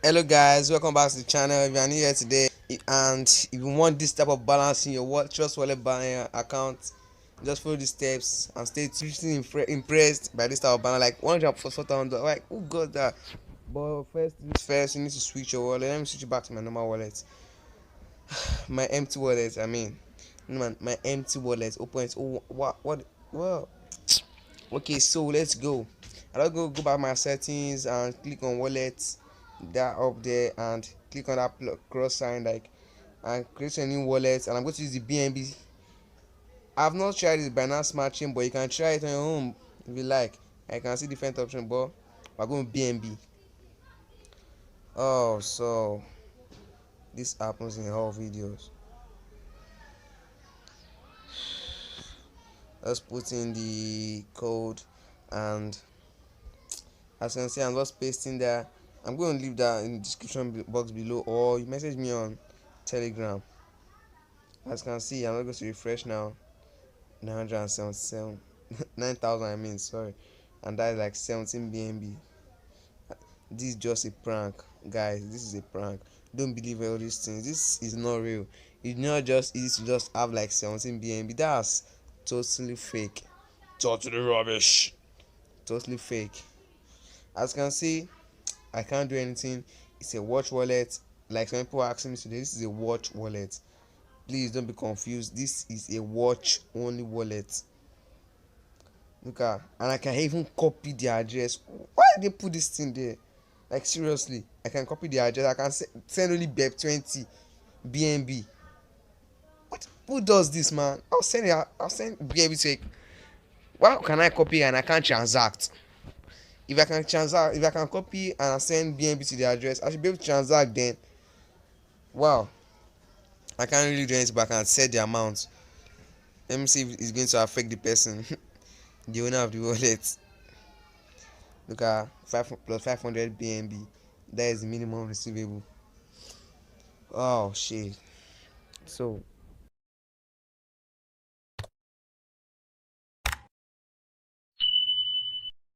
Hello guys, welcome back to the channel. If you are new here today and if you want this type of balance in your trust wallet account, just follow the steps and stay truly impressed by this type of balance. Like 100,000, like who got that? But first you need to switch your wallet. Let me switch it back to my normal wallet. My empty wallet, I mean. My empty wallet. Open it. Oh, what well, okay, so let's go. I'll go back my settings and click on wallet, that up there, and click on that cross sign, like, and create a new wallet. And I'm going to use the BNB. I've not tried this binance smart chain, but you can try it on your own if you like. I can see different options, but we're going with BNB. Oh, so this happens in all videos. Let's put in the code, and as you can see, I'm just pasting there. I'm going to leave that in the description box below, or you message me on Telegram. As you can see, I'm not going to refresh now. 977 9,000, I mean, sorry, and that is like 17 BNB. This is just a prank, guys. This is a prank. Don't believe all these things. This is not real. It's not just easy to just have like 17 BNB. That's totally fake, totally rubbish, totally fake. As you can see, I can't do anything. It's a watch wallet. Like some people are asking me today, this is a watch wallet. Please don't be confused. This is a watch only wallet. Look at, and I can even copy the address. Why did they put this thing there? Like seriously, I can copy the address. I can send only BEP20 BNB. What? Who does this, man? I'll send BNB to. Why can I copy and I can't transact? If I can copy and I send BNB to the address, I should be able to transact then. Wow, I can't really do anything, but I can set the amount. Let me see if it's going to affect the person, the owner of the wallet. Look at 5 plus 500 BNB. That is the minimum receivable. Oh shit. So